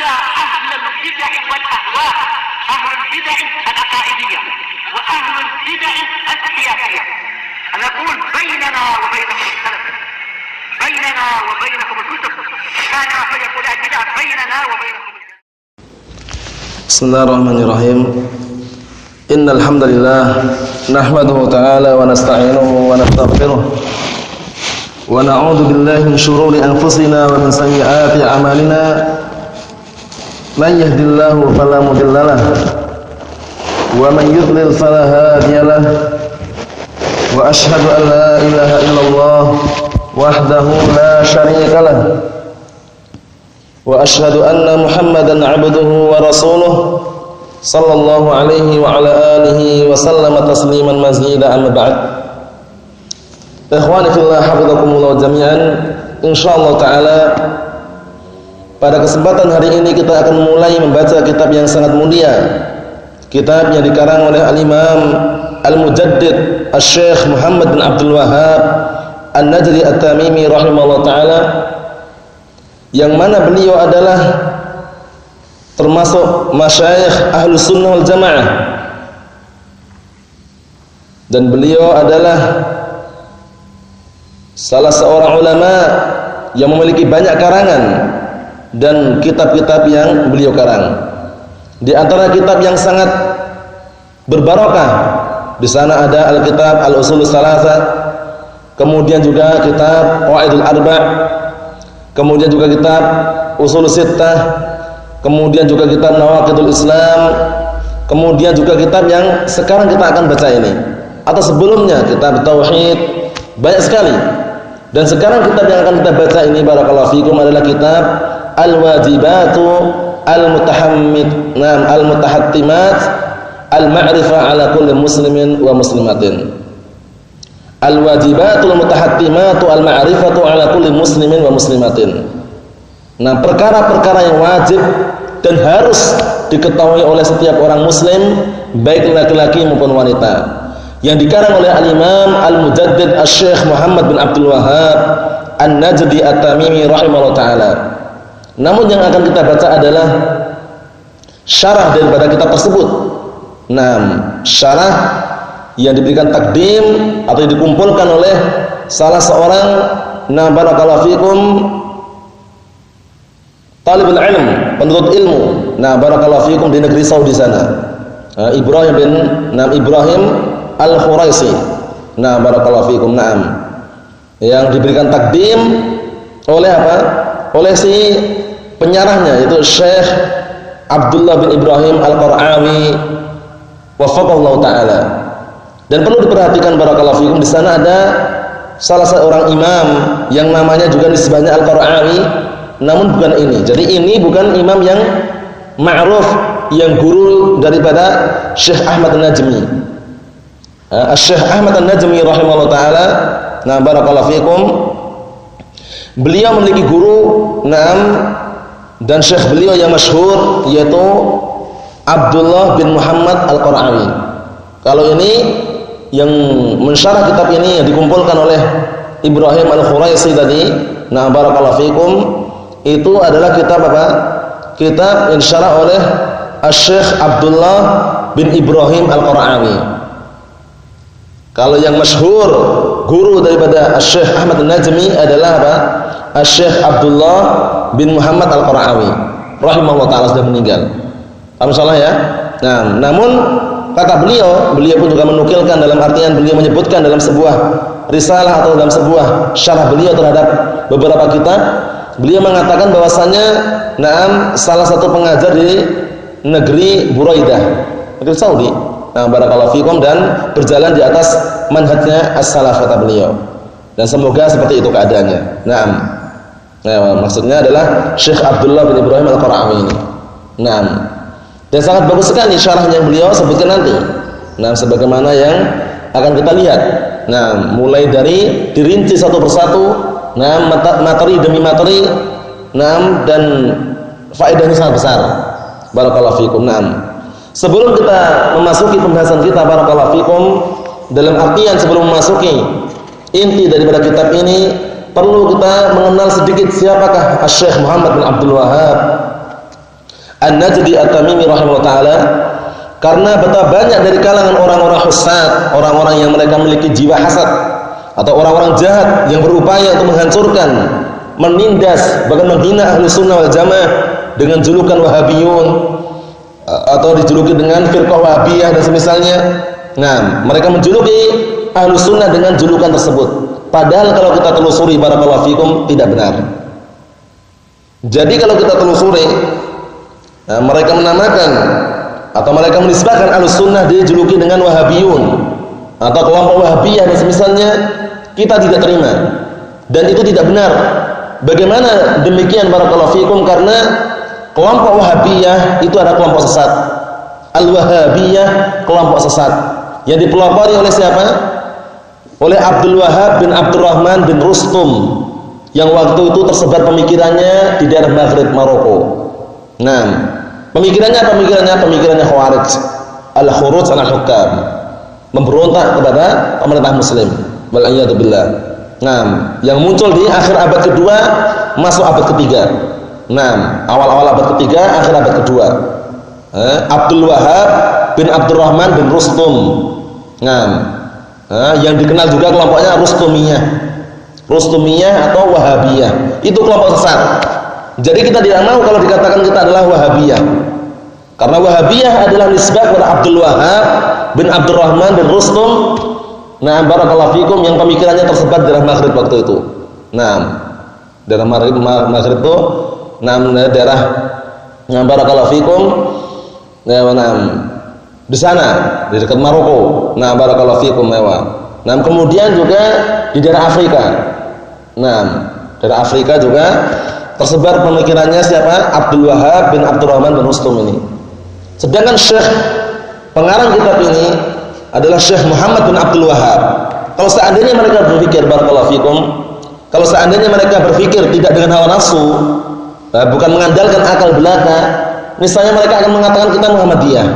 على أهل البدع والأهواء، أهل البدع العقائدية وأهل البدع السياسية. أنا أقول بيننا وبينكم السلف، بيننا وبينكم الكتب، كان فيقول البدع بيننا وبينكم. بسم الله الرحمن الرحيم. إن الحمد لله نحمده تعالى ونستعينه ونستغفره ونعوذ بالله من شرور أنفسنا ومن سيئات أعمالنا. من يهد الله فلا مضل له ومن يضلل فلا هادي له. وأشهد أن لا إله إلا الله وحده لا شريك له وأشهد أن محمدا عبده ورسوله صلى الله عليه وعلى آله وسلم تسليما مزيدا. أما بعد. Ikhwani fillah hafizakumullah jami'an. Insyaallah taala pada kesempatan hari ini kita akan mulai membaca kitab yang sangat mulia. Kitab yang dikarang oleh Al-Imam Al-Mujaddid Asy-Syaikh Muhammad bin Abdul Wahhab An-Najdi At-Tamimi rahimahullah taala, yang mana beliau adalah termasuk masyayikh Ahlus Sunnah wal Jamaah, dan beliau adalah salah seorang ulama yang memiliki banyak karangan dan kitab-kitab yang beliau karang. Di antara kitab yang sangat berbarokah, di sana ada Al-Kitab Al-Ushul Tsalatsa, kemudian juga kitab Qawaidul Arba', kemudian juga kitab Ushul Sittah, kemudian juga kitab Nawaqidul Islam, kemudian juga kitab yang sekarang kita akan baca ini, atau sebelumnya kitab Tauhid, banyak sekali. Dan sekarang kitab yang akan kita baca ini barakallahu fikum adalah kitab Al-Wajibatu Al-Mutahattimat Al-Ma'rifah ala kulli muslimin wa muslimatin. Al-Wajibatul Mutahattimatu Al-Ma'rifatu ala kulli muslimin wa muslimatin. Nah, perkara-perkara yang wajib dan harus diketahui oleh setiap orang muslim, baik laki-laki maupun wanita, yang dikarang oleh Al-Imam Al-Mujaddid Asy-Syaikh Muhammad bin Abdul Wahhab An-Najdi At-Tamimi rahimahullah taala. Namun yang akan kita baca adalah syarah daripada kitab tersebut. Nah, syarah yang diberikan takdim atau dikumpulkan oleh salah seorang barakallahu fikum talibul ilm, penuntut ilmu. Nah, barakallahu fikum di negeri Saudi sana. Ibrahim bin Ibrahim Al-Khuraisi. Nah, barakallahu fikum. Naam. Yang diberikan takdim oleh apa? Oleh si penyarahnya, yaitu Syekh Abdullah bin Ibrahim Al-Qara'awi wafaqahullah taala. Dan perlu diperhatikan barakallahu fikum, di sana ada salah seorang imam yang namanya juga nisbahnya Al-Qara'awi, namun bukan ini. Jadi ini bukan imam yang ma'ruf, yang guru daripada Syekh Ahmad An-Najmi. Syekh Ahmad An-Najmi rahimahullah taala, nah barakallahu fikum, beliau memiliki guru, dan syekh beliau yang masyhur yaitu Abdullah bin Muhammad Al-Qara'awi. Kalau ini yang mensyarah kitab ini yang dikumpulkan oleh Ibrahim Al-Khuraisi tadi, nah barakallahu fikum, itu adalah kitab apa? Kitab yang disyarah oleh Syekh Abdullah bin Ibrahim Al-Qara'awi. Kalau yang masyhur guru daripada Syekh Ahmad An-Najmi adalah apa? Syekh Abdullah bin Muhammad Al-Qara'awi rahimahullah taala, sudah meninggal. Alhamdulillah ya. Nah, namun kata beliau pun juga menukilkan, dalam artian beliau menyebutkan dalam sebuah risalah atau dalam sebuah syarah beliau terhadap beberapa kitab, beliau mengatakan bahwasanya salah satu pengajar di negeri Buraidah, negeri Saudi. Nah, barakallahu fikum, dan berjalan di atas manhajnya as-salaf kata beliau. Dan semoga seperti itu keadaannya. Nah, maksudnya adalah Syekh Abdullah bin Ibrahim Al-Qara'awi ini. Nah, dan sangat bagus sekali syarah yang beliau sebutkan nanti. Nah, sebagaimana yang akan kita lihat. Nah, mulai dari dirinci satu persatu, materi demi materi, dan faedahnya sangat besar. Barakallahu fikum. Sebelum kita memasuki pembahasan kita barakallahu fikum, dalam artian sebelum memasuki inti daripada kitab ini, perlu kita mengenal sedikit siapakah Syekh Muhammad bin Abdul Wahhab An-Najdi At-Tamimi rahimahullah taala, karena betapa banyak dari kalangan orang-orang husad, orang-orang yang mereka memiliki jiwa hasad atau orang-orang jahat yang berupaya untuk menghancurkan, menindas, bahkan menghina ahlu sunnah wal jamaah dengan julukan Wahabiyun atau dijuluki dengan firqah Wahabiyah dan semisalnya. Nah, mereka menjuluki ahlu sunnah dengan julukan tersebut, padahal kalau kita telusuri barakallahu fikum tidak benar. Jadi kalau kita telusuri, nah, mereka menamakan atau mereka menisbahkan ahlus sunnah dijuluki dengan Wahabiyun atau kelompok Wahabiyah dan semisalnya, kita tidak terima dan itu tidak benar. Bagaimana demikian barakallahu fikum? Karena kelompok Wahabiyah itu adalah kelompok sesat. Al-Wahabiyah kelompok sesat yang dipelopori oleh siapa? Oleh Abdul Wahhab bin Abdurrahman bin Rustum yang waktu itu tersebar pemikirannya di daerah Maghrib Maroko. Nah, pemikirannya pemikirannya Khawarij, al-khuruj 'ala al-hukam, memberontak kepada pemerintah muslim. Wal a'yadu billah. Nah, yang muncul di akhir abad kedua masuk abad ketiga. Nah, awal-awal abad ketiga, akhir abad kedua. Abdul Wahhab bin Abdurrahman bin Rustum. Nah, yang dikenal juga kelompoknya Rustumiyah atau Wahabiyah. Itu kelompok sesat. Jadi kita tidak mau kalau dikatakan kita adalah Wahabiyah. Karena Wahabiyah adalah nisbah kepada Abdul Wahhab bin Abdurrahman bin Rustum. Nah, barakallahu fikum, yang pemikirannya tersebar di daerah Maghrib waktu itu. Nah, daerah Maghrib itu, nah, daerah yang barakallahu fikum, di sana, di dekat Maroko. Nah, barakallahu fikum Nah, kemudian juga di daerah Afrika. Nah, daerah Afrika juga tersebar pemikirannya siapa? Abdul Wahhab bin Abdurrahman bin Rustum ini. Sedangkan Syekh pengarang kitab ini adalah Syekh Muhammad bin Abdul Wahhab. Kalau seandainya mereka berpikir barakallahu fikum, kalau seandainya mereka berpikir tidak dengan hawa nafsu, bukan mengandalkan akal belaka, misalnya mereka akan mengatakan kita Muhammadiyah.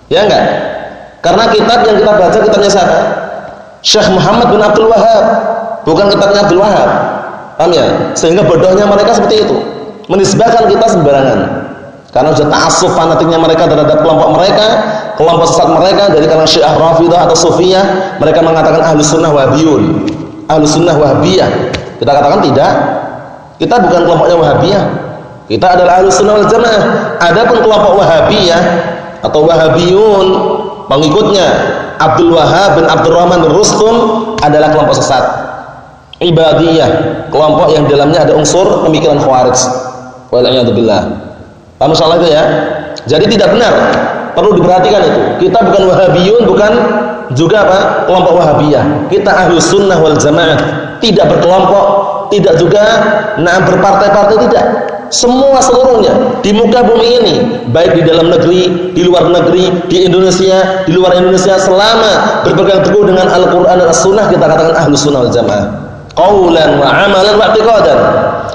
Ya enggak? Karena kitab yang kita baca kitabnya siapa? Syekh Muhammad bin Abdul Wahhab, bukan kitabnya Abdul Wahhab. Paham ya? Sehingga bodohnya mereka seperti itu, menisbahkan kita sembarangan. Karena sudah ta'assub fanatiknya mereka terhadap kelompok mereka, kelompok sesat mereka dari kalangan Syiah Rafidah atau Sufiyah, mereka mengatakan Ahlus Sunnah Wahabiyun, Ahlus Sunnah Wahabiyah. Kita katakan tidak. Kita bukan kelompoknya Wahabiyah. Kita adalah Ahlus Sunnah wal Jamaah. Adapun kelompok Wahabiyah atau Wahabiyun, pengikutnya Abdul Wahhab bin Abdurrahman bin Rustum adalah kelompok sesat. Ibadiyah, kelompok yang dalamnya ada unsur pemikiran Khawarij. Wal a'yadu billah. Paham soal itu ya? Jadi tidak benar. Perlu diperhatikan itu. Kita bukan Wahabiyun, bukan juga apa? Kelompok Wahabiyah. Kita Ahlus Sunnah wal Jamaah. Tidak berkelompok, tidak juga berpartai-partai, tidak. Semua seluruhnya di muka bumi ini, baik di dalam negeri, di luar negeri, di Indonesia, di luar Indonesia, selama berpegang teguh dengan Al-Qur'an dan As-Sunnah, kita katakan Ahlus Sunnah wal Jamaah. Qaulan wa amalan wa i'tiqadan.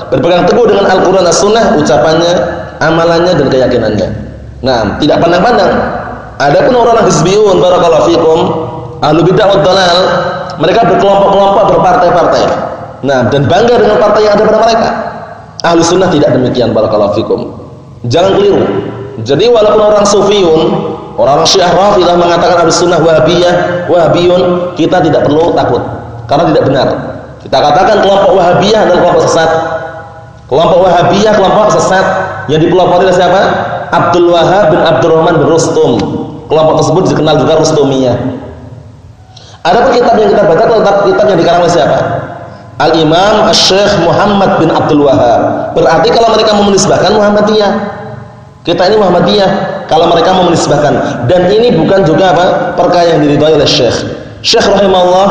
Berpegang teguh dengan Al-Qur'an dan As-Sunnah, ucapannya, amalannya dan keyakinannya. Nah, tidak pandang-pandang. Adapun orang hizbiyun barakallahu fikum, ahlu bid'ah wad dalal, mereka berkelompok-kelompok, berpartai-partai. Nah, dan bangga dengan partai yang ada pada mereka. Ahlu sunnah tidak demikian barakallahu fikum. Jangan keliru. Jadi walaupun orang sufiyun, orang Syiah Rafidah mengatakan ahlu sunnah Wahabiyah, Wahabiyun, kita tidak perlu takut. Karena tidak benar. Kita katakan kelompok Wahabiyah adalah kelompok sesat. Kelompok Wahabiyah kelompok sesat yang dipelopori oleh siapa? Abdul Wahhab bin Abdurrahman bin Rustum. Kelompok tersebut dikenal juga Rustumiyah. Adapun kitab yang kita baca adalah kitab yang dikarang oleh siapa? Al-Imam Asy-Syaikh Muhammad bin Abdul Wahhab. Berarti kalau mereka mau menisbahkan Muhammadiyah, kita ini Muhammadiyah kalau mereka mau menisbahkan. Dan ini bukan juga apa? Perkara yang diridhai oleh Syekh. Syekh rahimahullah,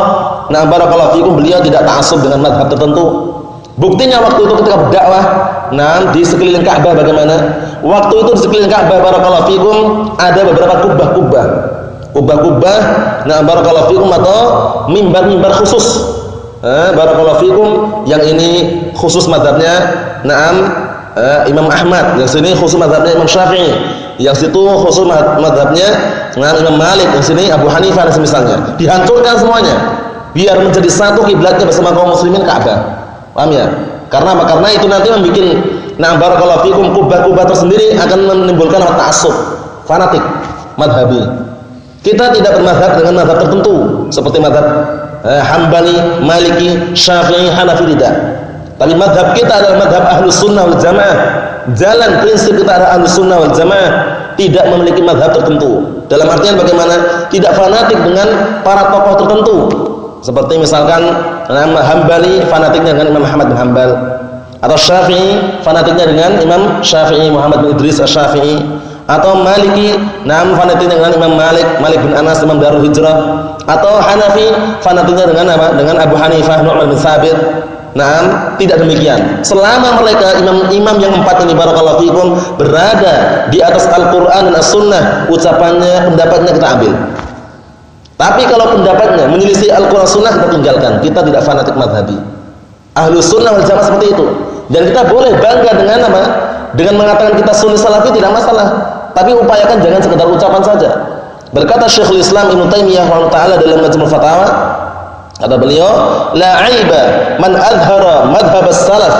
nah barakallahu fikum, beliau tidak ta'assub dengan mazhab tertentu. Buktinya waktu itu ketika berdakwah, nah di sekeliling Ka'bah bagaimana? Waktu itu di sekeliling Ka'bah barakallahu fikum ada beberapa kubah-kubah. Kubah-kubah, nah barakallahu fikum, atau mimbar-mimbar khusus. Barakallahu fikum, yang ini khusus mazhabnya Imam Ahmad, yang sini khusus mazhabnya Imam Syafi'i, yang situ khusus mazhabnya Imam Malik, yang sini Abu Hanifah dan semisalnya. Dihancurkan semuanya biar menjadi satu kiblatnya bersama kaum muslimin Ka'bah. Paham ya? Karena itu nanti membuat nah barakallahu fikum, kubah-kubah tersendiri akan menimbulkan ta'assub, fanatik, madhabi. Kita tidak bermadhab dengan madhab tertentu seperti madhab Hambali, Maliki, Syafi'i, Hanafi, tidak. Tapi madhab kita adalah madhab Ahlus Sunnah wal Jamaah. Jalan prinsip kita adalah Ahlus Sunnah wal Jamaah, tidak memiliki madhab tertentu. Dalam artian bagaimana? Tidak fanatik dengan para tokoh tertentu. Seperti misalkan Hambali fanatiknya dengan Imam Ahmad bin Hanbal, atau Syafi'i fanatiknya dengan Imam Syafi'i Muhammad bin Idris Asy-Syafi'i, atau Maliki fanatiknya dengan Imam Malik bin Anas Imam Darul Hijrah, atau Hanafi fanatiknya dengan apa? Dengan Abu Hanifah Nu'man bin Tsabit. Tidak demikian. Selama mereka imam-imam yang empat ini barakallahu fikum berada di atas Al-Qur'an dan As-Sunnah, ucapannya, pendapatnya kita ambil. Tapi kalau pendapatnya menyelisih Al-Qur'an Sunnah, kita tinggalkan. Kita tidak fanatik madhabi. Ahlus Sunnah wal Jamaah seperti itu. Dan kita boleh bangga dengan apa? Dengan mengatakan kita Sunni Salafi, tidak masalah. Tapi upayakan jangan sekedar ucapan saja. Berkata Syekhul Islam Ibnu Taimiyah rahimahullah taala dalam Majmu' Fatawa, kata beliau, la 'aiba man adhara madhhab as-salaf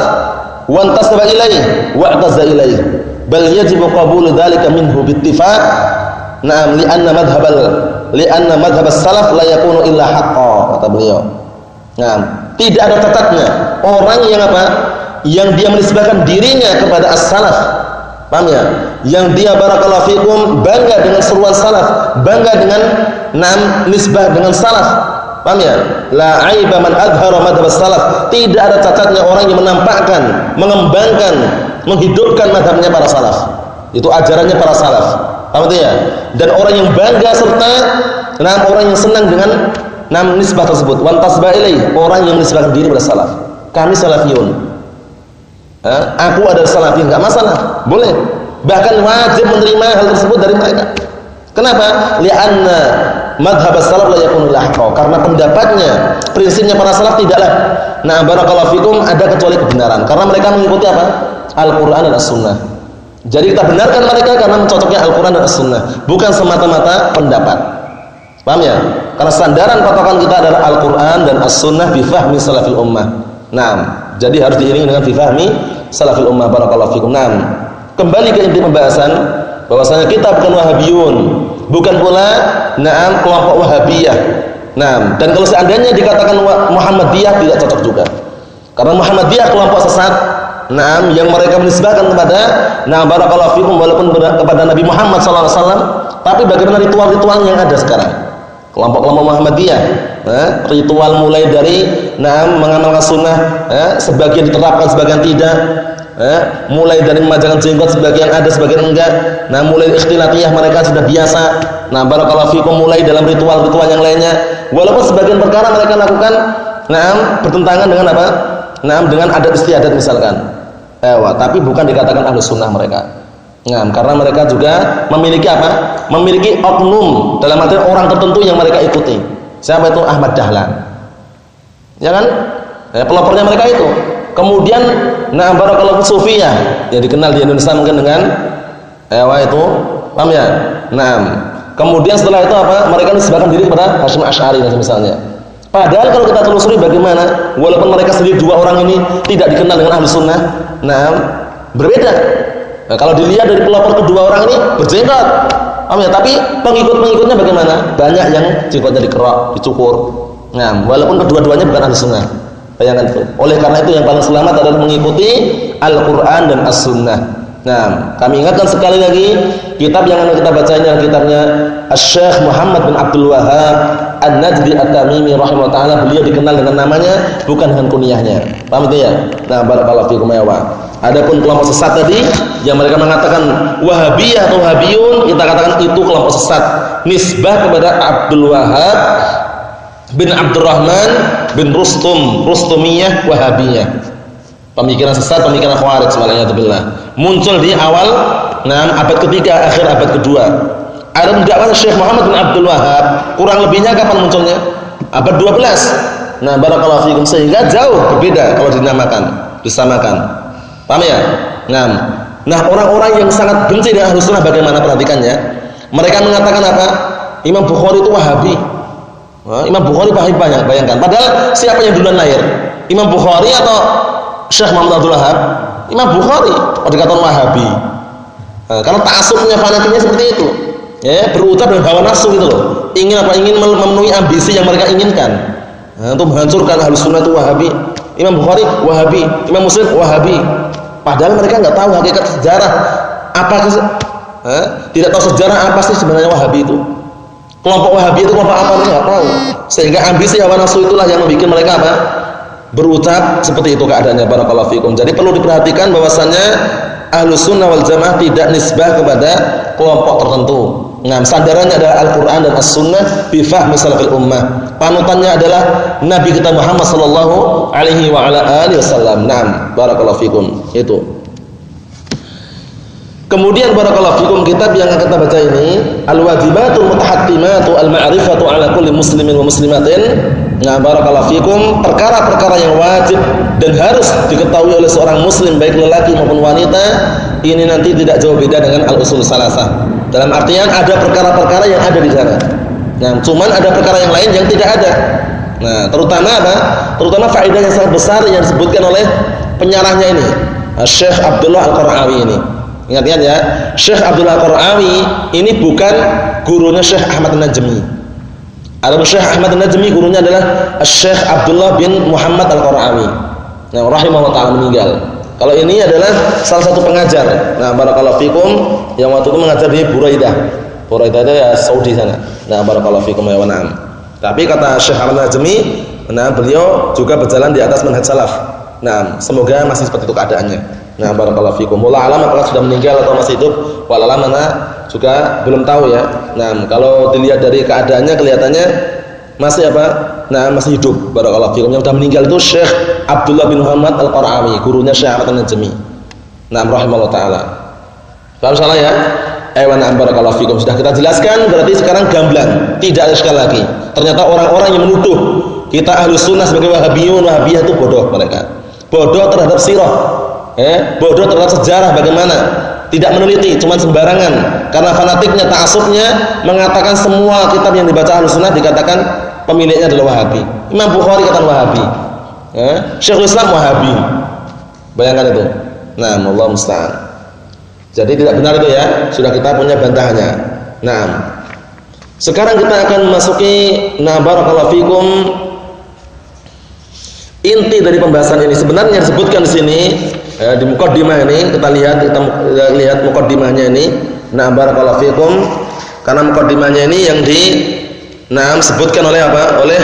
wa intasaba ilayhi wa i'taza ilayhi, bal yajibu qabul dzalika minhu bittifaq. Li'anna madhhab as-salaf la yakunu illa haqqan, kata beliau. Tidak ada catatnya orang yang apa? Yang dia menisbahkan dirinya kepada as-salaf. Paham ya? Yang dia barakallahu fikum bangga dengan seruan salaf, bangga dengan nisbah dengan salaf. Paham ya? La 'aiba man adhara madhhab as-salaf. Tidak ada cacatnya orang yang menampakkan, mengembangkan, menghidupkan madhabnya para salaf. Itu ajarannya para salaf. Paham ya? Dan orang yang bangga serta orang yang senang dengan nisbah tersebut. Wan tasba ilai, orang yang menisbahkan diri pada salaf. Kami salafiyun. Aku adalah salafi, enggak masalah. Boleh. Bahkan wajib menerima hal tersebut dari mereka. Kenapa? Li'anna madhhab as-salaf la yakunu lahqa, karena pendapatnya, prinsipnya para salaf tidaklah barakallahu fikum ada kecuali kebenaran, karena mereka mengikuti apa? Al-Qur'an dan As-Sunnah. Jadi kita benarkan mereka karena mencocoknya Al-Qur'an dan As-Sunnah, bukan semata-mata pendapat. Paham ya? Karena sandaran patokan kita adalah Al-Qur'an dan As-Sunnah bi fahmi salafil ummah. Jadi harus diiringi dengan bi fahmi salafil ummah barakallahu fikum. Kembali ke inti pembahasan, bahwasanya kita bukan Wahabiyun, bukan pula kelompok Wahabiyah. Dan kalau seandainya dikatakan Muhammadiyah, tidak cocok juga. Karena Muhammadiyah kelompok sesat, yang mereka menisbahkan kepada barakallahu fikum walaupun kepada Nabi Muhammad sallallahu alaihi wasallam, tapi bagaimana ritual-ritual yang ada sekarang? Kelompok-kelompok Muhammadiyah, ritual mulai dari mengamalkan sunnah, sebagian diterapkan, sebagian tidak. Mulai dari memajangkan jenggot, sebagian ada, sebagian enggak. Mulai ikhtilatiyah, mereka sudah biasa. Barakallahu fikum, mulai dalam ritual-ritual yang lainnya. Walaupun sebagian perkara mereka lakukan bertentangan dengan apa? Dengan adat istiadat misalkan. Tapi bukan dikatakan Ahlus Sunnah mereka. Karena mereka juga memiliki apa? Memiliki oknum, dalam arti orang tertentu yang mereka ikuti. Siapa itu? Ahmad Dahlan. Ya kan? Pelopornya mereka itu. Kemudian barakallahu sufiyah yang dikenal di Indonesia mungkin dengan itu, paham ya? Kemudian setelah itu apa? Mereka nisbahkan diri kepada Hasyim Asy'ari misalnya. Padahal kalau kita telusuri bagaimana, walaupun mereka sendiri dua orang ini tidak dikenal dengan Ahlus Sunnah, berbeda. Kalau dilihat dari pelopor kedua orang ini berjenggot, paham ya? Tapi pengikut-pengikutnya bagaimana? Banyak yang jenggotnya dikerok, dicukur. Walaupun kedua-duanya bukan Ahlus Sunnah. Bayangkan itu. Oleh karena itu yang paling selamat adalah mengikuti Al-Qur'an dan As-Sunnah. Kami ingatkan sekali lagi, kitab yang akan kita baca ini adalah kitabnya Asy-Syaikh Muhammad bin Abdul Wahhab An-Najdi At-Tamimi rahimahullah taala. Beliau dikenal dengan namanya, bukan dengan kunyahnya. Paham itu ya? Barakallahu fikum ya wa. Adapun kelompok sesat tadi yang mereka mengatakan Wahabiyah atau Wahabiyun, kita katakan itu kelompok sesat. Nisbah kepada Abdul Wahhab bin Abdurrahman bin Rustumiyah Wahabiyah. Pemikiran sesat, pemikiran Khawarij waliyadzubillah. Muncul di awal abad ketiga, akhir abad kedua. Ada dakwah Syekh Muhammad bin Abdul Wahhab, kurang lebihnya kapan munculnya? Abad 12. Barakallahu fikum, sehingga jauh berbeda kalau disamakan. Paham ya? Orang-orang yang sangat benci dengan Ahlus Sunnah bagaimana, perhatikannya? Mereka mengatakan apa? Imam Bukhari itu Wahabi. Imam Bukhari banyak, bayangkan. Padahal siapa yang duluan lahir? Imam Bukhari atau Syekh Muhammad Abdul Wahhab? Imam Bukhari dikatakan Wahabi. Nah, karena ta'assubnya fanatiknya seperti itu. Ya, berucap dengan hawa nafsu gitu loh. Ingin apa? Ingin memenuhi ambisi yang mereka inginkan. Nah, untuk menghancurkan Ahlus Sunnah itu Wahabi. Imam Bukhari Wahabi, Imam Muslim Wahabi. Padahal mereka enggak tahu hakikat sejarah. Tidak tahu sejarah apa sih sebenarnya Wahabi itu. Kelompok Wahabi itu kelompok apa mereka enggak tahu. Sehingga ambisi hawa nafsu itulah yang membuat mereka apa? Berucap seperti itu keadaannya. Barakallahu fikum. Jadi perlu diperhatikan bahwasannya Ahlus Sunnah wal Jamaah tidak nisbah kepada kelompok tertentu. Nah, sandarannya adalah Al-Quran dan As-Sunnah bi fahmi salafil ummah. Panutannya adalah Nabi kita Muhammad sallallahu alaihi wa ala alihi wasallam. Naam, barakallahu fikum. Itu. Kemudian barakallahu fikum, kitab yang akan kita baca ini Al-Wajibatul Mutahattimatu Al-Ma'rifatu ala kulli muslimin wa muslimatin. Nah, barakallahu fikum, perkara-perkara yang wajib dan harus diketahui oleh seorang muslim baik lelaki maupun wanita, ini nanti tidak jauh beda dengan al-usul salasah. Dalam artian ada perkara-perkara yang ada di sana. Nah, cuman ada perkara yang lain yang tidak ada. Nah, terutama apa? Terutama faedah yang sangat besar yang disebutkan oleh penyarahnya ini, Syekh Abdullah Al-Qara'awi ini. Ingat-ingat ya, Syekh Abdullah Al-Qara'awi ini bukan gurunya Syekh Ahmad An-Najmi. Adapun Syekh Ahmad An-Najmi gurunya adalah Syekh Abdullah bin Muhammad Al-Qara'awi. Nah, rahimahullah ta'ala meninggal. Kalau ini adalah salah satu pengajar. Nah, barakallahu fikum yang waktu itu mengajar di Buraidah. Buraidah itu ya Saudi sana. Nah, barakallahu fikum ya wa na'am. Tapi kata Syekh Ahmad An-Najmi, nah beliau juga berjalan di atas manhaj salaf. Nah, semoga masih seperti itu keadaannya. Nah, barakallahu fikum. Wallahu alam apakah sudah meninggal atau masih hidup? Wallahu alam mana juga belum tahu ya. Nah, kalau dilihat dari keadaannya kelihatannya masih apa? Nah, masih hidup. Barakallahu fikum. Yang sudah meninggal itu Syekh Abdullah bin Muhammad Al-Qara'awi, gurunya Syekh Ahmad An-Najmi. Nah, rahimahullah taala. Paham salah ya? Na'am, barakallahu fikum. Sudah kita jelaskan, berarti sekarang gamblang, tidak ada sekali lagi. Ternyata orang-orang yang menuduh kita Ahlus Sunnah sebagai Wahabiyun, Wahabiyah itu bodoh mereka. Bodoh terhadap sirah. Bodoh terhadap sejarah bagaimana? Tidak meneliti, cuma sembarangan. Karena fanatiknya, ta'assubnya mengatakan semua kitab yang dibaca Ahlus Sunnah dikatakan pemiliknya adalah Wahabi. Imam Bukhari katakan Wahabi. Syekhul Islam Wahabi. Bayangkan itu. Nah, Allah musta'an. Jadi tidak benar itu ya. Sudah kita punya bantahannya. Nah, sekarang kita akan memasuki barakallahu fikum, inti dari pembahasan ini. Sebenarnya disebutkan di sini di muqaddimah ini, kita lihat muqaddimahnya ini. Nah, barakallahu fikum, karena muqaddimahnya ini yang disebutkan oleh apa? Oleh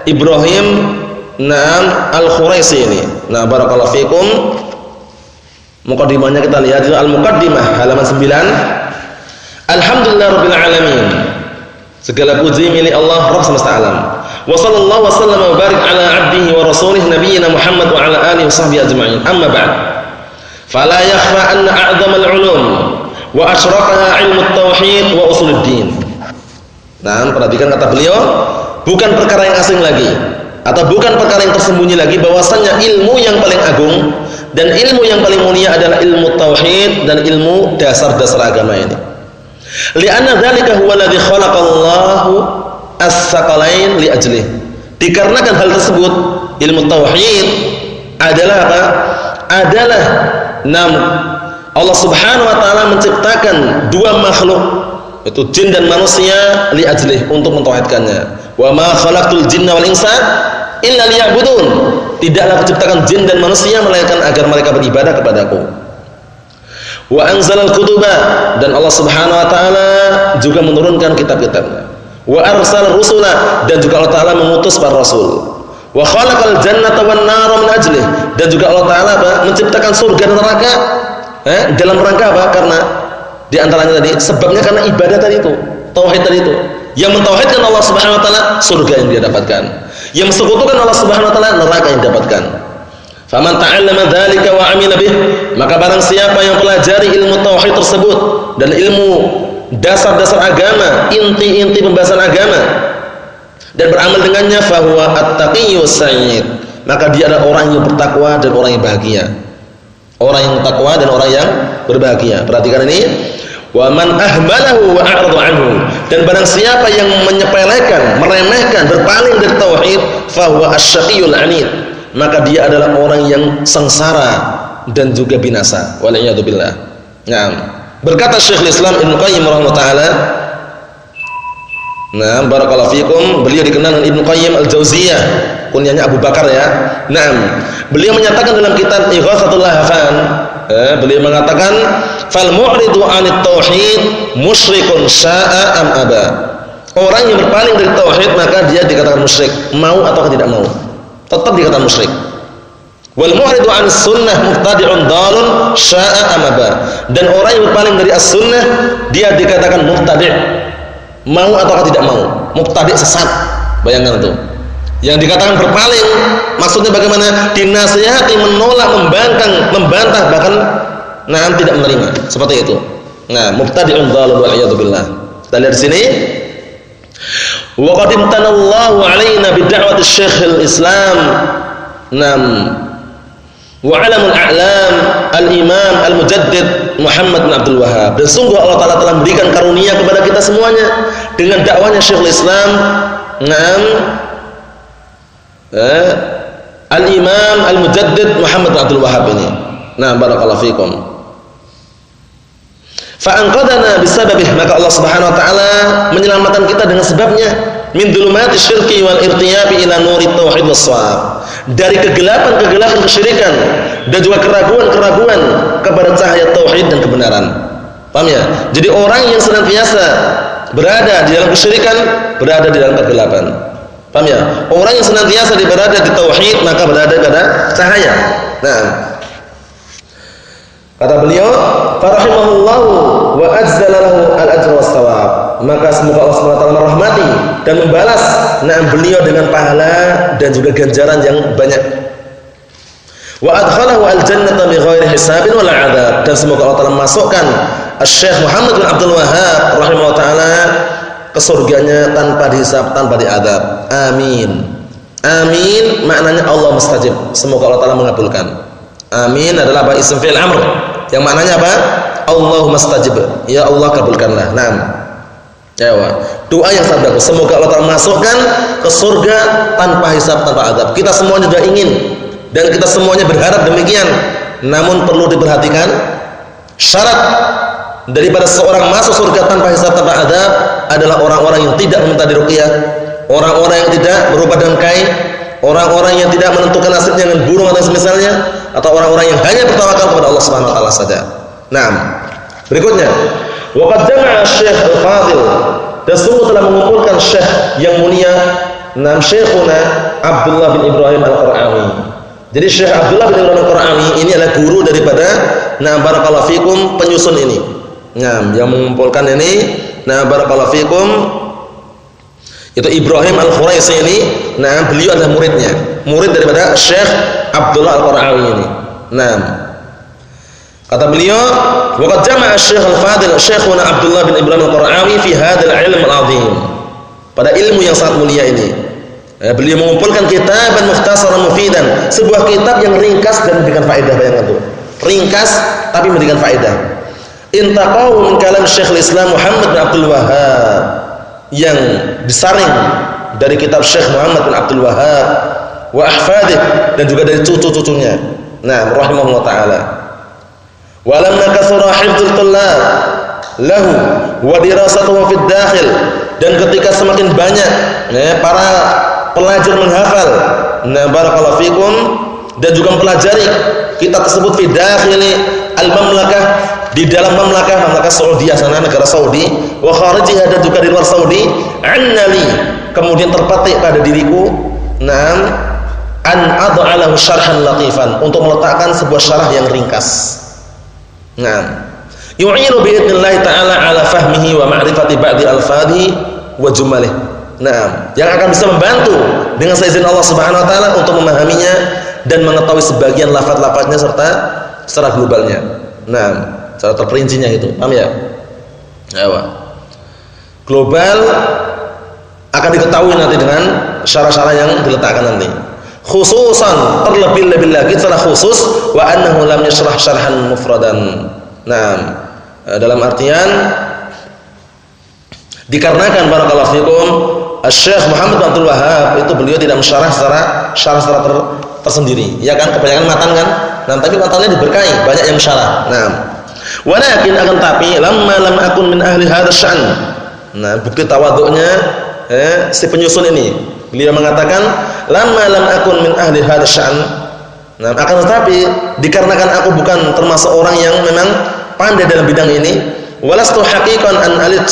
Ibrahim Al-Khuraisi ini. Nah, barakallahu fikum. Muqaddimahnya kita lihat itu Al-Muqaddimah halaman 9. Alhamdulillah rabbil alamin. Segala puji milik Allah Rabb semesta alam. Wa sallallahu wasallam wa barik ala abdihi wa rasulih nabiyyina Muhammad wa ala alihi washabbihi ajma'in. Amma ba'd. Fala yakhfa anna a'dhamal 'ulum wa ashraqaha 'ilmu at-tauhid wa usuluddin. Nah, perhatikan kata beliau, bukan perkara yang asing lagi atau bukan perkara yang tersembunyi lagi bahwasanya ilmu yang paling agung dan ilmu yang paling mulia adalah ilmu tauhid dan ilmu dasar-dasar agama ini. Li'anna dzalika huwa alladhi khalaqallahu as-saqalain li ajlih. Dikarenakan hal tersebut, ilmu tauhid adalah apa? Adalah Allah Subhanahu wa taala menciptakan dua makhluk, yaitu jin dan manusia, li ajlih, untuk mentauhidkannya. Wa ma khalaqtul jinna wal insa illa liya'budun. Tidaklah kuciptakan jin dan manusia melainkan agar mereka beribadah kepadaku. Wa anzalal kutuba, dan Allah Subhanahu wa taala juga menurunkan kitab-kitabnya. Wa arsal rusula, dan juga Allah taala mengutus para rasul. Wa khalaqal jannata wan nar min ajlih, dan juga Allah taala menciptakan surga dan neraka dalam rangka apa? Karena di antaranya tadi sebabnya karena ibadah tadi itu, tauhid tadi itu. Yang mentauhidkan Allah Subhanahu wa taala, surga yang dia dapatkan. Yang mensekutukan Allah Subhanahu wa taala, neraka yang dapatkan. Faman ta'allama dzalika wa 'amila bih, maka barang siapa yang pelajari ilmu tauhid tersebut dan ilmu dasar-dasar agama, inti-inti pembahasan agama, dan beramal dengannya, fahuwa at-taqiyyu was-sa'id, maka dia adalah orang yang bertakwa dan orang yang bahagia. Orang yang takwa dan orang yang berbahagia. Perhatikan ini. Wa man ahmalahu wa a'rada anhu, dan barang siapa yang menyepelekan, meremehkan, berpaling dari tauhid, fa huwa asy-syaqiyyul 'anid, maka dia adalah orang yang sengsara, dan juga binasa. Waliyadzubillah. Naam. Berkata Syekhul Islam Ibnu Qayyim rahimahullah taala, nah, barakallahu fikum, beliau dikenal dengan Ibnu Qayyim Al-Jauziyah, kunyahnya Abu Bakar ya. Naam. Beliau menyatakan dalam kitab Ighatsatul Lahfan, beliau mengatakan, "Fal mu'ridu 'anit tauhid musyrikun sya'a am aba." Orang yang berpaling dari tauhid maka dia dikatakan musyrik, mau atau tidak mau, tetap dikatakan musyrik. Wal mu'ridu 'anis sunnah mubtadi'un dhalun sya'a am aba. Dan orang yang berpaling dari as-sunnah dia dikatakan mubtadi', mau atau tidak mau, mubtadi' sesat. Bayangkan itu. Yang dikatakan berpaling maksudnya bagaimana? Dinasihati, menolak, membantah, bahkan tidak menerima. Seperti itu. Nah, mubtadi'un dhalun wal iyad billah. Kita lihat di sini. Wa qad imtanallahu 'alaina bi da'wati Syekhul Islam. Wa 'alamul a'lam al-Imam al-Mujaddid Muhammad bin Abdul Wahhab. Dan sungguh Allah Taala telah memberikan karunia kepada kita semuanya dengan dakwahnya Syekhul Islam. Al-Imam al-Mujaddid Muhammad bin Abdul Wahhab ini. Nah, barakallahu fikum. Fa anqadana bisababih, maka Allah Subhanahu wa taala menyelamatkan kita dengan sebabnya, min dhulumati syirki wal irtiyabi ila nuri tauhid was shawab. Dari kegelapan-kegelapan kesyirikan dan juga keraguan-keraguan kepada cahaya tauhid dan kebenaran. Paham ya? Jadi orang yang senantiasa berada di dalam kesyirikan berada di dalam kegelapan. Paham ya? Orang yang senantiasa berada di tauhid maka berada pada cahaya. Nah, kata beliau, farahimahullahu wa ajzala lahu al-ajra was-shawab. Maka semoga Allah Subhanahu wa taala merahmati dan membalas beliau dengan pahala dan juga ganjaran yang banyak. Wa adkhalahu al-jannata bighairi hisabin wala 'adzab. Dan semoga Allah taala masukkan Syekh Muhammad bin Abdul Wahhab rahimahullah taala ke surganya tanpa dihisab, tanpa diadzab. Amin. Amin maknanya Allah mustajib. Semoga Allah taala mengabulkan. Amin adalah apa? Isim fi'il amr. Yang maknanya apa? Allahumma stajib. Ya Allah kabulkanlah. Naam. Ya Allah. Doa yang sangat bagus. Semoga Allah Taala masukkan ke surga tanpa hisab, tanpa azab. Kita semuanya juga ingin dan kita semuanya berharap demikian. Namun perlu diperhatikan syarat daripada seorang masuk surga tanpa hisab, tanpa azab adalah orang-orang yang tidak meminta diruqyah, orang-orang yang tidak berupa dengan kain, orang-orang yang tidak menentukan nasibnya dengan burung atau semisalnya, atau orang-orang yang hanya bertawakal kepada Allah Subhanahu wa taala saja. Naam. Berikutnya, wa qad jama'a Syekh Al-Fadil, dan sungguh telah mengumpulkan Syekh yang mulia, Syekhuna Abdullah bin Ibrahim Al-Qur'awi. Jadi Syekh Abdullah bin Ibrahim Al-Qur'awi ini adalah guru daripada barakallahu fikum penyusun ini. Yang mengumpulkan ini barakallahu fikum itu Ibrahim Al-Khuraisi ini. Beliau adalah muridnya, murid daripada Syekh Abdullah Al-Qur'awi ini. Kata beliau, waqad jama'a Syekh Al-Fadil Syekhuna Abdullah bin Ibrahim Al-Qur'awi fi hadzal ilm al-'azim. Pada ilmu yang sangat mulia ini. Beliau mengumpulkan kitaban mukhtasaran mufidan, sebuah kitab yang ringkas dan memberikan faedah. Bayangkan itu. Ringkas tapi memberikan faedah. Intaqahu min kalam Syekhul Islam Muhammad bin Abdul Wahhab, yang disaring dari kitab Syekh Muhammad bin Abdul Wahhab wa ahfadih, dan juga dari cucu-cucunya. Rahimahullah taala. Walamma kathura hifdzul tullab lahu wa dirasatuhu fid dakhil, dan ketika semakin banyak para pelajar menghafal barakallahu fikum dan juga mempelajari kitab tersebut fi dakhili al-mamlakah, di dalam mamlakah Saudi, sana negara Saudi, wa kharijiha, dan juga di luar Saudi, annali, kemudian terpetik pada diriku an ad'alahu syarhan latifan, untuk meletakkan sebuah syarah yang ringkas. Yu'inu bi'idnillahi ta'ala ala fahmihi wa ma'rifati ba'di alfadhi wa jumalih. Yang akan bisa membantu dengan seizin Allah Subhanahu wa taala untuk memahaminya dan mengetahui sebagian lafaz-lafaznya serta secara globalnya. Secara terperincinya itu. Paham ya? Global akan diketahui nanti dengan syarah-syarah yang diletakkan nanti. Khususan, terlebih-lebih lagi secara khusus, wa annahu lam yashrah syarhan mufradan. Dalam artian dikarenakan barakallahu fikum Syekh Muhammad bin Abdul Wahhab itu beliau tidak mensyarah secara tersendiri. Ya kan, kebanyakan matan kan? Nah, tapi matanya diberkahi, banyak yang syarah. Nah, walakin akan tapi lamma lam akun min ahli hadzal sya'n. Nah, bukti tawadhu'nya si penyusun ini. Beliau mengatakan lamma lam akun min ahli hadzal sya'n. Nah, akan tetapi dikarenakan aku bukan termasuk orang yang memang pandai dalam bidang ini, walastu haqiqan an alit,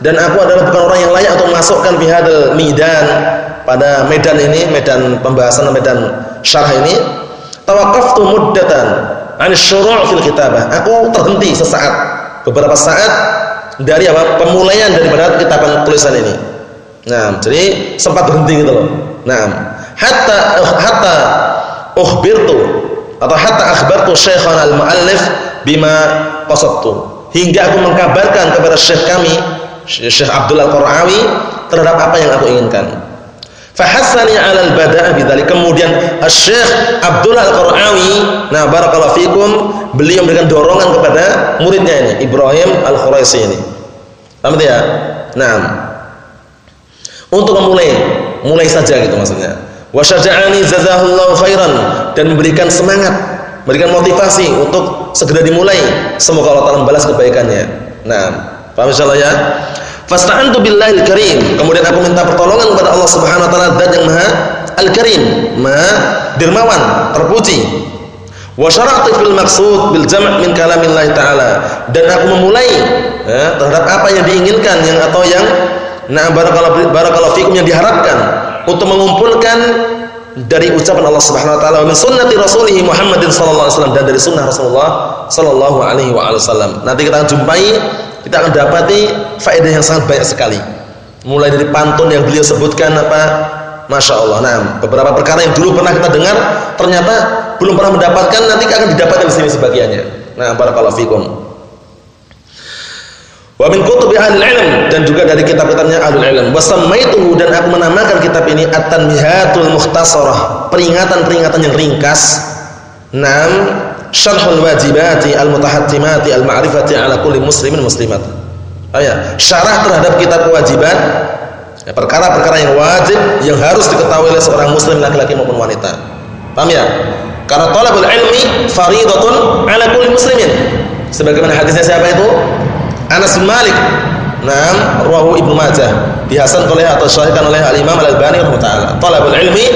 dan aku adalah bukan orang yang layak untuk masukkan fi hadzal midan, pada medan ini, medan pembahasan, medan syarah ini. Tawaqqaftu muddatan 'an asy-syuru' fil kitabah. Aku terhenti sesaat, beberapa saat dari pemulaian daripada kitaban tulisan ini. Nah, jadi sempat berhenti gitu loh. Nah, hatta ukhbirtu atau hatta akhbartu syekhana al-muallif bima qasadtu, hingga aku mengkabarkan kepada syekh kami, Syekh Abdul Al-Qarawi, terhadap apa yang aku inginkan. Fahassani 'ala al-bada'ah bidzalik. Kemudian Syekh Abdul Al-Qarawi, nah barakallahu fikum, beliau memberikan dorongan kepada muridnya ini, Ibrahim Al-Khuraisi ini. Paham ya? Nah, untuk mulai saja gitu maksudnya. Wa syaja'ani jazahullahu khairan, dan memberikan semangat, memberikan motivasi untuk segera dimulai. Semoga Allah Ta'ala membalas kebaikannya. Nah, paham insyaallah ya? Fasta'antu billahil karim. Kemudian aku minta pertolongan kepada Allah Subhanahu wa taala, Zat yang Maha Al-Karim, Maha dermawan, terpuji. Wa syara'tu fil maqsud bil jam' min kalamillah ta'ala, dan aku memulai terhadap apa yang diinginkan, yang atau yang barakallahu fikum, yang diharapkan untuk mengumpulkan dari ucapan Allah Subhanahu wa taala, min sunnati rasulih Muhammadin sallallahu alaihi wasallam, dan dari sunnah Rasulullah sallallahu alaihi wasallam. Nanti kita akan jumpai, kita akan dapati faedah yang sangat banyak sekali. Mulai dari pantun yang beliau sebutkan Masya Allah. Nah, beberapa perkara yang dulu pernah kita dengar ternyata belum pernah mendapatkan, nanti akan didapatkan di sini sebagiannya. Nah, barakallahu fikum. Wa min kutubi ahlul ilm, dan juga dari kitab-kitabnya ahlul ilm. Wa sammaituhu, dan aku menamakan kitab ini At-Tanbihatul Mukhtasarah, peringatan-peringatan yang ringkas. Naam, syarhul wajibati al-mutahattimati al-ma'rifati ala kulli muslimin muslimat. Syarah terhadap kitab kewajiban, perkara-perkara yang wajib yang harus diketahui oleh seorang muslim laki-laki maupun wanita. Paham ya? Karena talabul ilmi fariidatun ala kulli muslimin. Sebagaimana hadisnya siapa itu? Anas bin Malik. Naam, rawahu Ibnu Majah, dihasankan oleh atau sahihkan oleh Al-Imam Al-Albani rahimahullah. Talabul ilmi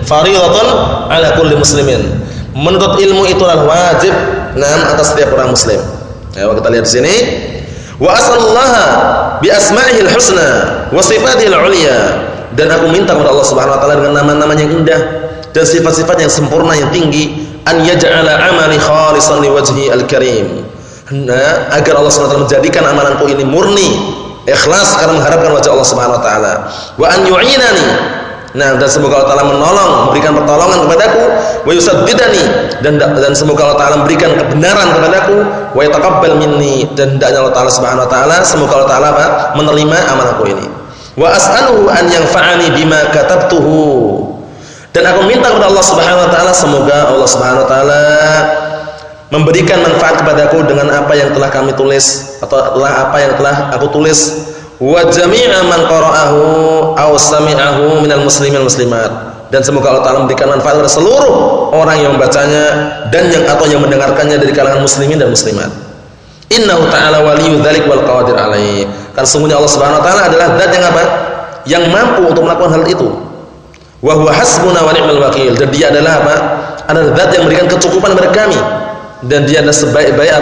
fariidatun ala kulli muslimin. Menuntut ilmu itu adalah wajib atas setiap orang muslim. Ya, kita lihat di sini. Wa as'alullaha bi asma'ihil husna wa sifatihil 'ulya, dan aku minta kepada Allah Subhanahu wa taala dengan nama-nama yang indah dan sifat-sifat yang sempurna yang tinggi, an yaj'ala 'amali khalisan liwajhi al-karim. Agar Allah Subhanahu wa taala menjadikan amalanku ini murni, ikhlas karena mengharapkan wajah Allah Subhanahu wa taala. Wa an yu'inani, dan semoga Allah Ta'ala menolong, memberikan pertolongan kepadaku, wa yusaddidani, dan semoga Allah Ta'ala memberikan kebenaran kepadaku, wa yataqabbal minni, dan hendaknya Allah Ta'ala Subhanahu wa taala, semoga Allah Ta'ala menerima amalanku ini. Wa as'aluhu an yanfa'ani bima katabtuhu, dan aku minta kepada Allah Subhanahu wa taala, semoga Allah Subhanahu wa taala memberikan manfaat kepadaku dengan apa yang telah kami tulis, atau apa yang telah aku tulis. Wa jami'a man qara'ahu aw sami'ahu minal muslimin muslimat, dan semoga Allah Ta'ala memberikan manfaat kepada seluruh orang yang membacanya dan yang mendengarkannya dari kalangan muslimin dan muslimat. Innahu ta'ala waliyyu dzalik wal qadir alaih. Karena sungguhnya Allah Subhanahu wa taala adalah zat yang yang mampu untuk melakukan hal itu. Wa huwa hasbuna wa ni'mal wakil, dan dia adalah adalah zat yang memberikan kecukupan kepada kami, dan dia adalah sebaik-baik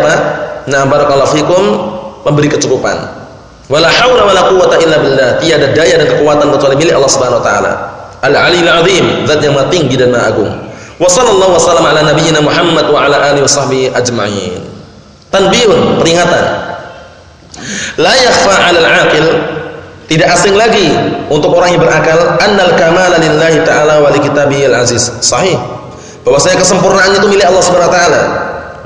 barakallahu fikum, memberi kecukupan. Wala haula wala quwwata illa billah, tiada daya dan kekuatan kecuali milik Allah Subhanahu wa taala. Al-'aliyyil 'azim, zat yang maha tinggi dan maha agung. Wa sallallahu wasallam ala nabiyyina Muhammad wa ala alihi washabbihi ajma'in. Tanbihun, peringatan. La yakhfa 'alal 'aqil, tidak asing lagi untuk orang yang berakal, annal kamala lillahi ta'ala wa li kitabihil aziz. Sahih, bahwasanya kesempurnaan itu milik Allah Subhanahu wa taala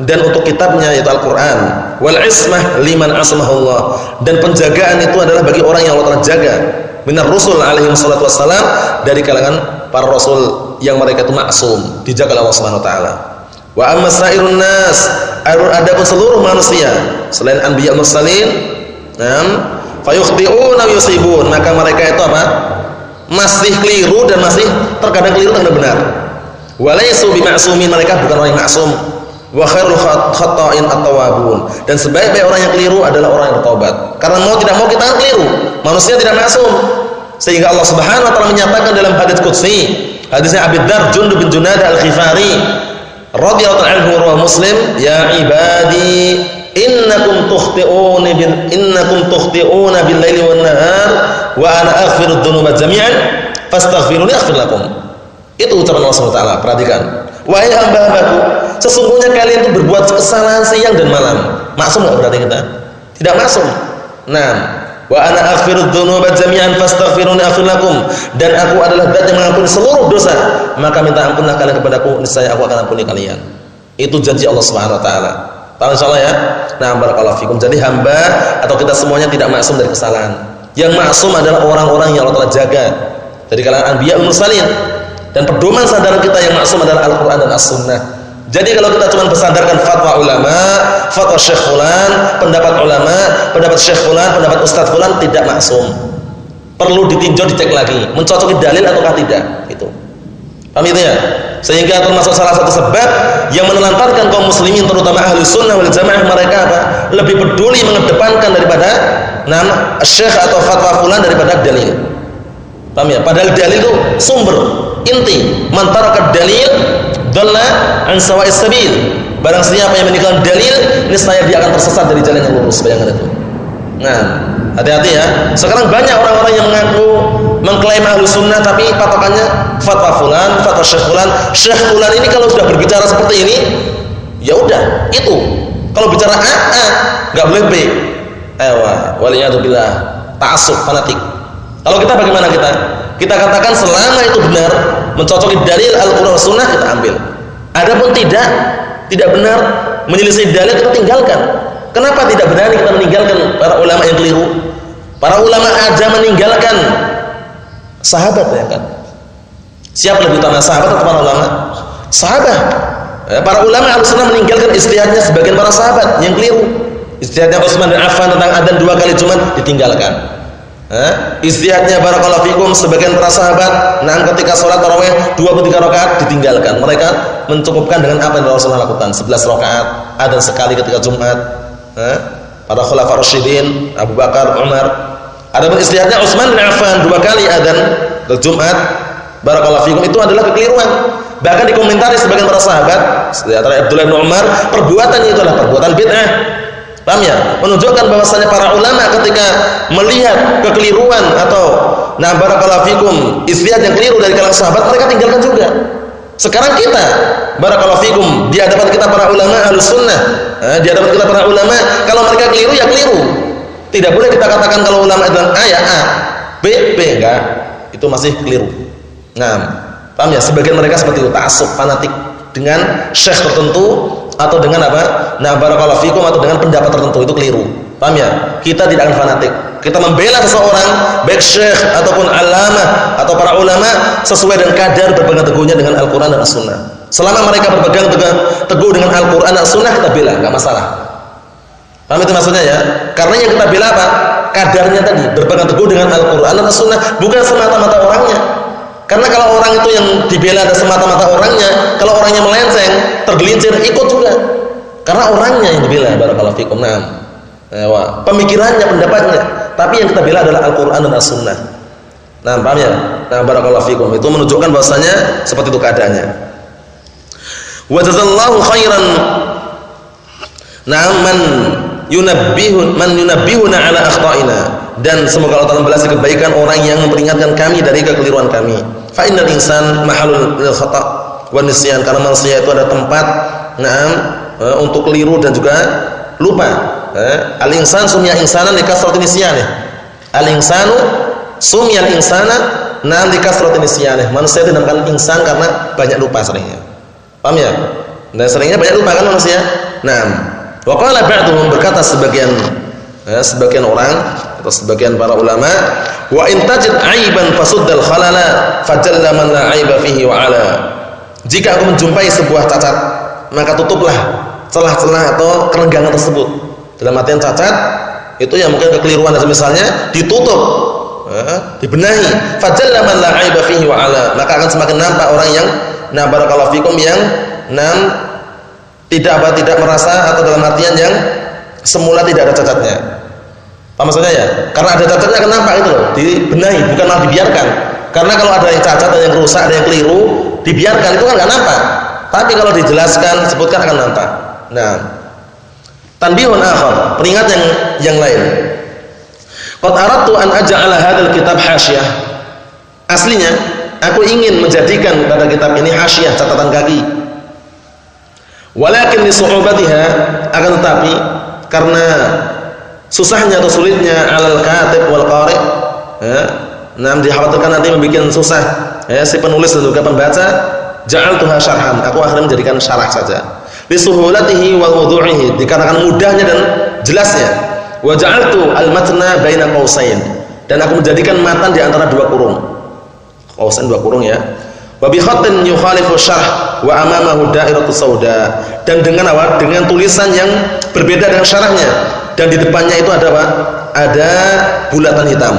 dan untuk kitabnya yaitu Al-Qur'an. Wal ismah liman asmahullah, dan penjagaan itu adalah bagi orang yang Allah telah jaga, minar rusul alaihi wassalatu wassalam, dari kalangan para rasul yang mereka itu maksum, dijaga oleh Allah Subhanahu wa taala. Wa amma sairun nas, adapun seluruh manusia selain anbiya mursalin, fayukhti'una wa yusibun, maka mereka itu masih keliru dan masih terkadang keliru, terkadang benar. Walaisu bima'sumin, mereka bukan orang yang maksum. Wa khairul khata'in at-tawwabun, dan sebaik-baik orang yang keliru adalah orang yang bertobat. Karena mau tidak mau kita akan keliru. Manusia tidak maksum. Sehingga Allah Subhanahu wa taala menyatakan dalam hadits qudsi, hadisnya Abi Dzar Jundub bin Junadah Al-Ghifari radhiyallahu anhu riwayat Muslim, ya ibadi innakum tukhti'una bil laili wan nahar wa ana aghfiru dzunuba jami'an fastaghfiruni aghfir lakum. Itu ucapan Allah Subhanahu wa taala. Perhatikan. Wahai hamba-hambaku, sesungguhnya kalian itu berbuat kesalahan siang dan malam. Maksum enggak berarti kita? Tidak maksum. Nah, wa ana aghfiru dzunuba jami'an fastaghfiruni aghfir lakum, dan aku adalah zat yang mengampuni seluruh dosa, maka minta ampunlah kalian kepadaku, niscaya aku akan ampuni kalian. Itu janji Allah Subhanahu wa taala. Tahu insyaallah ya? Nah, barakallahu fikum. Jadi hamba atau kita semuanya tidak maksum dari kesalahan. Yang maksum adalah orang-orang yang Allah telah jaga dari kalangan anbiya wal mursalin. Dan pedoman sandaran kita yang maksum adalah Al-Qur'an dan As-Sunnah. Jadi kalau kita cuma bersandarkan fatwa ulama, fatwa Syekh fulan, pendapat ulama, pendapat Syekh fulan, pendapat Ustaz fulan, tidak maksum. Perlu ditinjau, dicek lagi, mencocoki dalil ataukah tidak, itu. Paham itu ya? Sehingga termasuk salah satu sebab yang menelantarkan kaum muslimin terutama ahli sunnah wal jamaah, mereka apa? Lebih peduli mengedepankan daripada nama Syekh atau fatwa fulan daripada dalil. Paham ya? Padahal dalil itu sumber inti, man taraka dalil dhalla an sawa'is sabil. Barang siapa yang meninggalkan dalil, niscaya dia akan tersesat dari jalan yang lurus. Bayangkan itu. Nah, hati-hati ya. Sekarang banyak orang-orang yang mengaku mengklaim ahlus sunnah tapi patokannya fatwa fulan, fatwa syekh fulan. Syekh fulan ini kalau sudah berbicara seperti ini, ya udah, itu. Kalau bicara A, enggak boleh B. Waliyadzubillah, ta'assub, fanatik. Kalau kita bagaimana kita? Kita katakan selama itu benar, mencocoki dalil Al-Qur'an dan Sunnah, kita ambil. Adapun tidak benar, menyelisih dalil, kita tinggalkan. Kenapa tidak benar kita meninggalkan para ulama yang keliru? Para ulama aja meninggalkan sahabat, ya kan? Siapa lebih utama, sahabat atau para ulama? Sahabat. Para ulama Ahlussunnah meninggalkan ijtihadnya sebagian para sahabat yang keliru. Ijtihadnya Utsman bin Affan tentang adzan 2 kali Jumat ditinggalkan. Ijtihadnya barakallahu fikum sebagian para sahabat, ketika sholat tarawih 23 rakaat ditinggalkan. Mereka mencukupkan dengan apa yang Rasulullah lakukan, 11 rakaat, adzan sekali ketika Jumat. Para khulafa rasyidin, Abu Bakar, Umar. Adapun ijtihadnya Utsman bin Affan 2 kali adzan ke Jumat, barakallahu fikum, itu adalah kekeliruan. Bahkan dikomentari sebagian para sahabat, di antara Abdullah bin Umar, perbuatannya itu adalah perbuatan bid'ah. Paham ya? Menunjukkan bahwasanya para ulama ketika melihat kekeliruan atau barakallahu fikum ijtihad yang keliru dari kalangan sahabat, mereka tinggalkan juga. Sekarang kita barakallahu fikum di hadapan kita para ulama Ahlussunnah, di hadapan kita para ulama, kalau mereka keliru ya keliru. Tidak boleh kita katakan kalau ulama itu A ya A, B enggak. Itu masih keliru. Paham ya? Sebagian mereka seperti itu, ta'assub, fanatik dengan syekh tertentu atau dengan apa? Barakallahu fikum, atau dengan pendapat tertentu, itu keliru. Paham ya? Kita tidak akan fanatik. Kita membela seseorang, baik syekh ataupun alama atau para ulama, sesuai dengan kadar berpegang teguhnya dengan Al-Qur'an dan As-Sunnah. Selama mereka berpegang teguh dengan Al-Qur'an dan As-Sunnah, kita bela, enggak masalah. Paham itu maksudnya ya? Karena yang kita bela apa? Kadarnya tadi, berpegang teguh dengan Al-Qur'an dan As-Sunnah, bukan semata-mata orangnya. Karena kalau orang itu yang dibela ada semata-mata orangnya, kalau orangnya melenceng, tergelincir, ikut juga. Karena orangnya yang dibela, barakallahu fikum. Pemikirannya, pendapatnya. Tapi yang kita bela adalah Al-Qur'an dan As-Sunnah. Paham ya? Barakallahu fikum. Itu menunjukkan bahwasanya seperti itu keadaannya. Wa jazallahu khairan man yunabbihuna ala akhta'ina, dan semoga Allah Ta'ala membalas kebaikan orang yang memperingatkan kami dari kekeliruan kami. Fa innal insan mahalul lil khata' wa nisyan, karena manusia itu ada tempat untuk keliru dan juga lupa. Al insan sumya insanan li kasratin nisyani. Al insanu sumya al insana li kasratin nisyani. Manusia itu dinamakan insan karena banyak lupa seringnya. Paham ya? Dan seringnya banyak lupa kan manusia. Wa qala ba'dhum, berkata sebagian orang atau sebagian para ulama, wa in tajid aiban fasuddal khalala fajalla man la aiba fihi wa ala. Jika aku menjumpai sebuah cacat, maka tutuplah celah-celah atau kerenggangan tersebut. Dalam artian cacat itu yang mungkin kekeliruan dan misalnya ditutup, dibenahi. Fajalla man la aiba fihi wa ala, maka akan semakin nampak orang yang Nah, barakallahu fikum yang tidak merasa, atau dalam artian yang semula tidak ada cacatnya. Apa maksudnya ya? Karena ada cacatnya kenapa itu loh? Dibenahi, bukan malah dibiarkan. Karena kalau ada yang cacat, ada yang rusak, ada yang keliru, dibiarkan itu kan enggak nampak. Tapi kalau dijelaskan, sebutkan akan nampak. Nah, tanbihun akhar, peringat yang lain. Qad aradtu an aj'ala hadzal kitab hasyiyah. Aslinya aku ingin menjadikan pada kitab ini hasyiyah, catatan kaki. Walakin li su'ubatiha, akan tetapi karena susahnya atau sulitnya alal katib wal qari, ya, dikhawatirkan nanti membuat susah ya si penulis dan juga pembaca, ja'altuha syarhan, aku akhirnya menjadikan syarah saja. Li suhulatihi wal wudu'ihi, dikarenakan mudahnya dan jelasnya. Wa ja'altu al-matna baina qausain, dan aku menjadikan matan di antara dua kurung. Qausain dua kurung ya. Wa bi khatin yukhalifu syarh wa amamahu dairatu sauda, dan dengan apa? Dengan tulisan yang berbeda dengan syarahnya, dan di depannya itu ada apa? Ada bulatan hitam.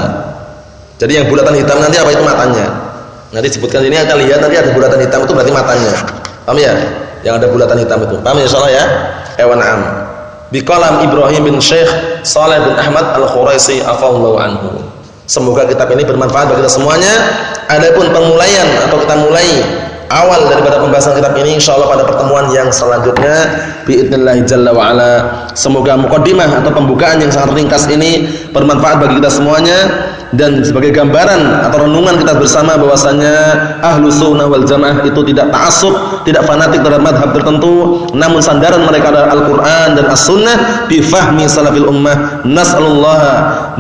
Jadi yang bulatan hitam nanti apa itu matanya. Nanti disebutkan ini akan lihat nanti ada bulatan hitam itu berarti matanya. Paham ya? Yang ada bulatan hitam itu. Paham insyaallah ya? Na'am. Bi qalam Ibrahim bin Syekh Shalih bin Ahmad Al-Khuraisi afallahu anhu. Semoga kitab ini bermanfaat bagi kita semuanya. Adapun pemulaian atau kita mulai awal daripada pembahasan kitab ini insyaallah pada pertemuan yang selanjutnya biidznillah jalla wa ala. Semoga muqaddimah atau pembukaan yang sangat ringkas ini bermanfaat bagi kita semuanya, dan sebagai gambaran atau renungan kita bersama bahwasanya Ahlus Sunnah wal Jamaah itu tidak ta'assub, tidak fanatik terhadap madhab tertentu, namun sandaran mereka adalah Al-Qur'an dan As-Sunnah bi fahmi salafil ummah. Nas'alullah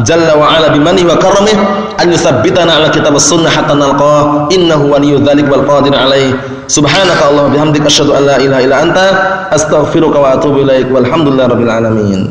jalla wa ala bimanihi wa karamih an yutsabbitana ala kitab as-sunnah hatta nalqah, innahu waliyyu dzalik wal qadir alaih. Subhanaka Allahumma bihamdika asyhadu an la ilaha illa anta astaghfiruka wa atubu ilaik, walhamdulillahi rabbil alamin.